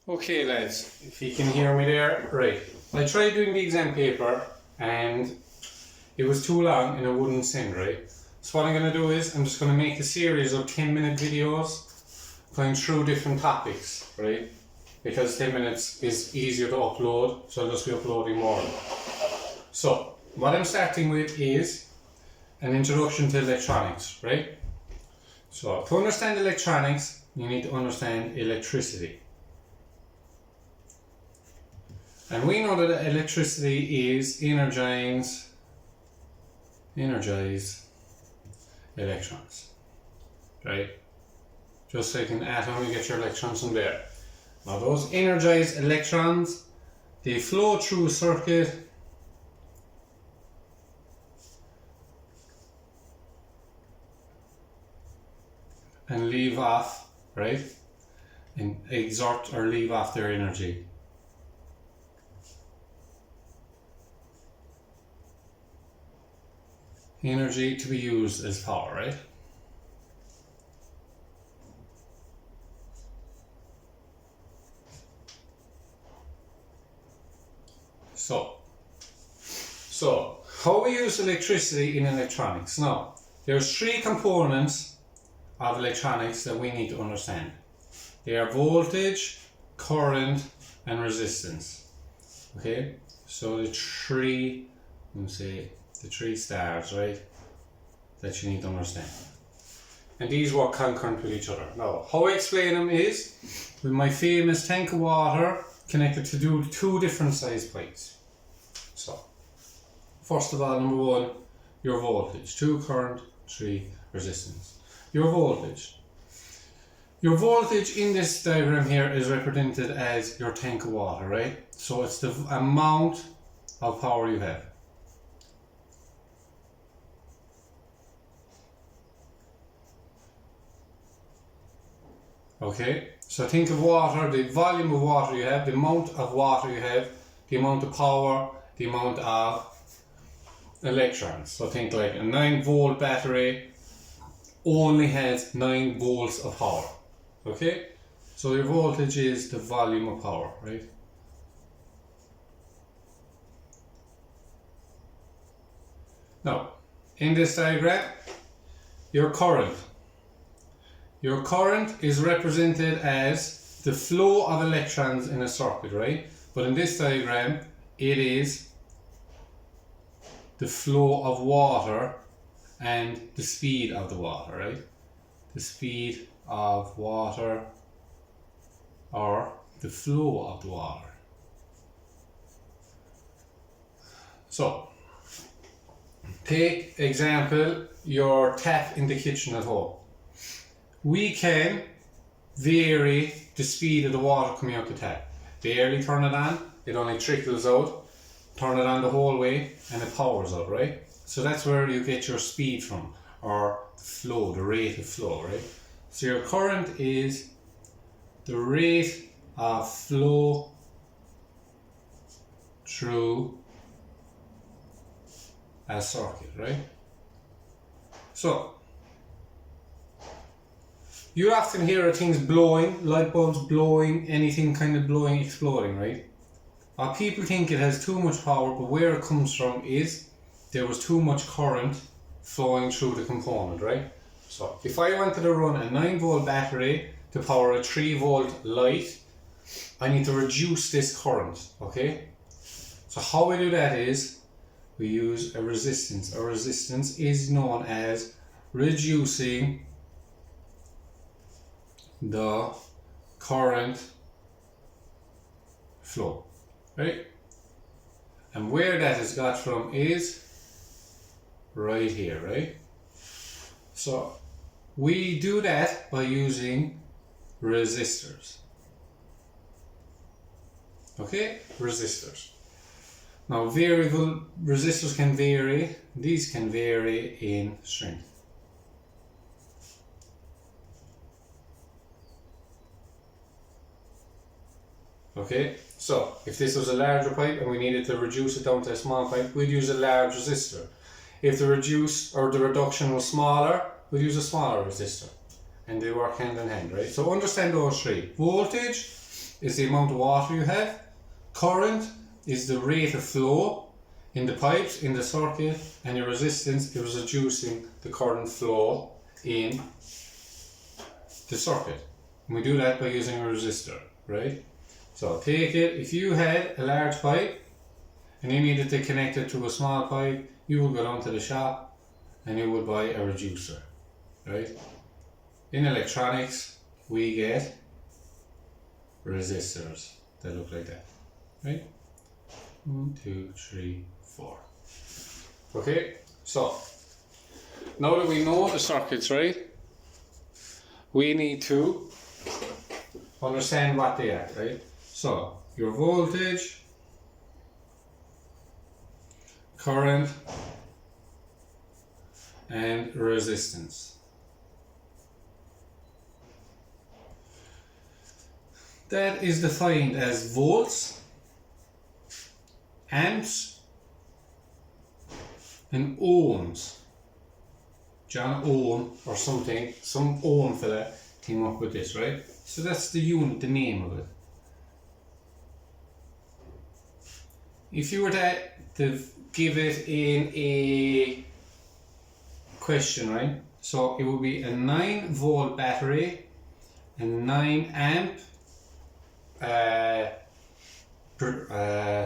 Okay lads, if you can hear me there, right. I tried doing the exam paper and it was too long and it wouldn't send, right? So what I'm going to do is I'm just going to make a series of 10-minute videos going through different topics, right? Because 10 minutes is easier to upload, so I'll just be uploading more. So what I'm starting with is an introduction to electronics, right? So to understand electronics, you need to understand electricity. And we know that electricity is energized electrons, right? Just like an atom, you get your electrons from there. Now those energized electrons, they flow through a circuit and leave off, right? And exert or leave off their energy. Energy to be used as power, right? So how we use electricity in electronics? Now, there's three components of electronics that we need to understand. They are voltage, current, and resistance. Okay, so the three stars, right, that you need to understand. And these work concurrent with each other. Now, how I explain them is with my famous tank of water connected to two different size pipes. So, first of all, number one, your voltage. 2 current, 3 resistance. Your voltage. Your voltage in this diagram here is represented as your tank of water, right? So it's the amount of power you have. Okay, so think of water, the volume of water you have, the amount of water you have, the amount of power, the amount of electrons. So think like a 9-volt battery only has 9 volts of power. Okay, so your voltage is the volume of power, right? Now, in this diagram, your current. Your current is represented as the flow of electrons in a circuit, right? But in this diagram, it is the flow of water and the speed of the water, right? The speed of water or the flow of the water. So, take example, your tap in the kitchen at home. We can vary the speed of the water coming out the tap. Barely turn it on, it only trickles out. Turn it on the whole way and it powers up, right? So that's where you get your speed from, or the flow, the rate of flow, right? So your current is the rate of flow through a circuit, right? So you often hear of things blowing, light bulbs blowing, anything kind of blowing, exploding, right? People think it has too much power, but where it comes from is there was too much current flowing through the component, right? So if I wanted to run a 9-volt battery to power a 3-volt light, I need to reduce this current, okay? So how we do that is we use a resistance. A resistance is known as reducing the current flow, right? And where that is got from is right here, right? So we do that by using resistors. Okay, resistors. Now variable resistors can vary, these can vary in strength. Okay, so if this was a larger pipe and we needed to reduce it down to a small pipe, we'd use a large resistor. If the reduction was smaller, we'd use a smaller resistor. And they work hand in hand, right? So understand those three. Voltage is the amount of water you have. Current is the rate of flow in the pipes, in the circuit, and your resistance is reducing the current flow in the circuit. And we do that by using a resistor, right? So take it, if you had a large pipe and you needed to connect it to a small pipe, you would go down to the shop and you would buy a reducer, right? In electronics, we get resistors that look like that, right? 1, 2, 3, 4. Okay, so now that we know the circuits, right, we need to understand what they are, right? So your voltage, current, and resistance. That is defined as volts, amps, and ohms. John Ohm or something, some Ohm fella came up with this, right? So that's the unit, the name of it. If you were to give it in a question, right? So it would be a 9-volt battery, a 9 amp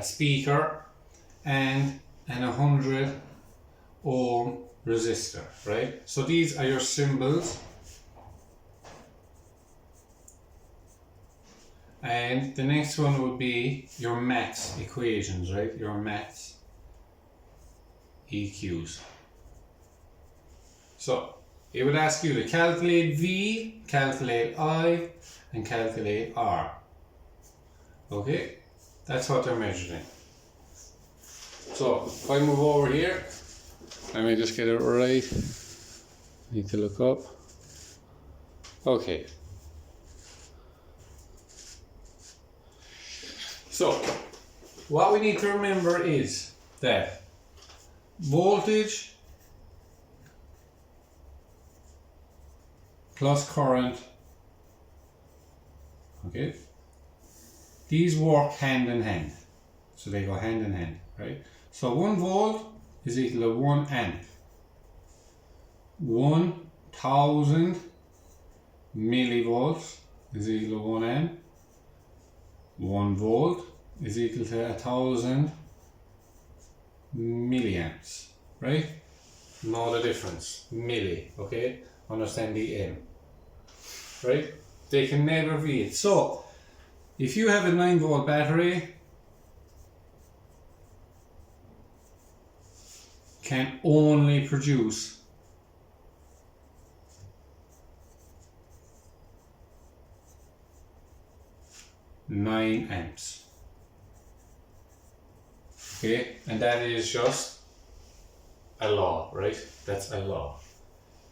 speaker, and an 100 ohm resistor, right? So these are your symbols, and the next one would be your maths equations, right? Your maths EQs. So it would ask you to calculate V, calculate I, and calculate R. Okay, that's what they're measuring. So if I move over here, let me just get it right. Need to look up. Okay. So what we need to remember is that voltage plus current, okay, these work hand in hand. So they go hand in hand, right? So 1 volt is equal to 1 amp. 1000 millivolts is equal to 1 amp. 1 volt is equal to 1000 milliamps, right? Know the difference. Milli, okay? Understand the M, right? They can never be it. So if you have a 9-volt battery, can only produce 9 amps. Okay, and that is just a law, right? That's a law.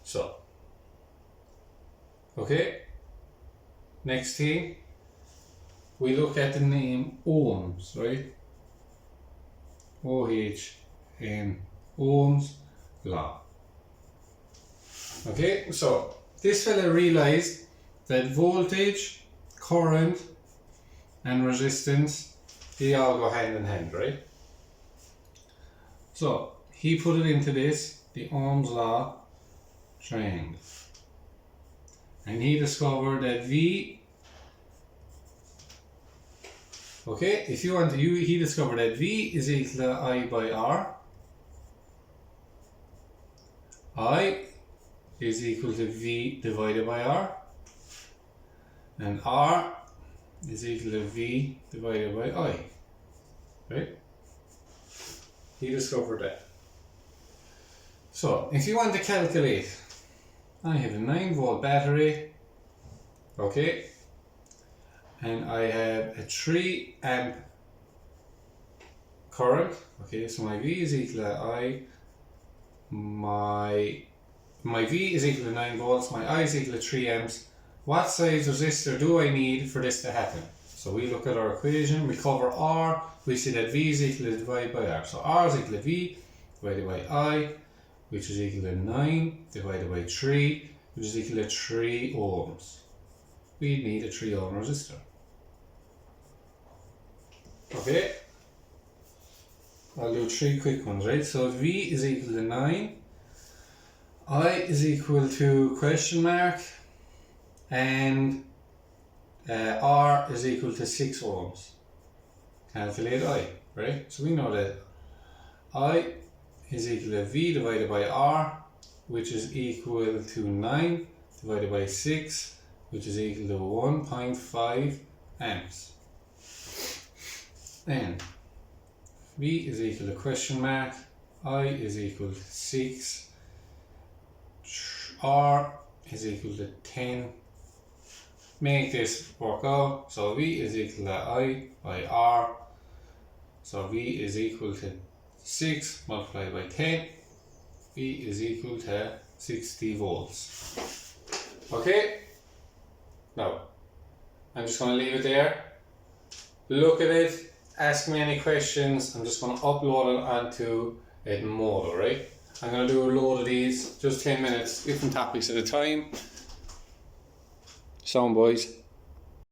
So, okay, next thing, we look at the name ohms, right? OHM, Ohm's law. Okay, so this fella realized that voltage, current, and resistance, they all go hand in hand, right? So he put it into this, the Ohm's law triangle. And he discovered that V, okay, if you want to, he discovered that V is equal to I by R. I is equal to V divided by R. And R is equal to V divided by I. Right? He discovered that. So, if you want to calculate, I have a 9-volt battery, okay, and I have a 3 amp current, okay, so my V is equal to I, my V is equal to 9 volts, my I is equal to 3 amps. What size resistor do I need for this to happen? So we look at our equation, we cover R, we see that V is equal to divided by R. So R is equal to V divided by I, which is equal to 9 divided by 3, which is equal to 3 ohms. We need a 3 ohm resistor. Okay. I'll do 3 quick ones, right? So V is equal to 9, I is equal to question mark, and R is equal to 6 ohms. Calculate I, right? So we know that I is equal to V divided by R, which is equal to 9 divided by 6, which is equal to 1.5 amps. Then V is equal to question mark, I is equal to 6, R is equal to 10. Make this work out. So V is equal to I by R. So V is equal to 6 multiplied by 10. V is equal to 60 volts. Okay? Now, I'm just going to leave it there. Look at it. Ask me any questions. I'm just going to upload it onto Edmodo, right? I'm going to do a load of these, just 10 minutes, different topics at a time. Sound boys.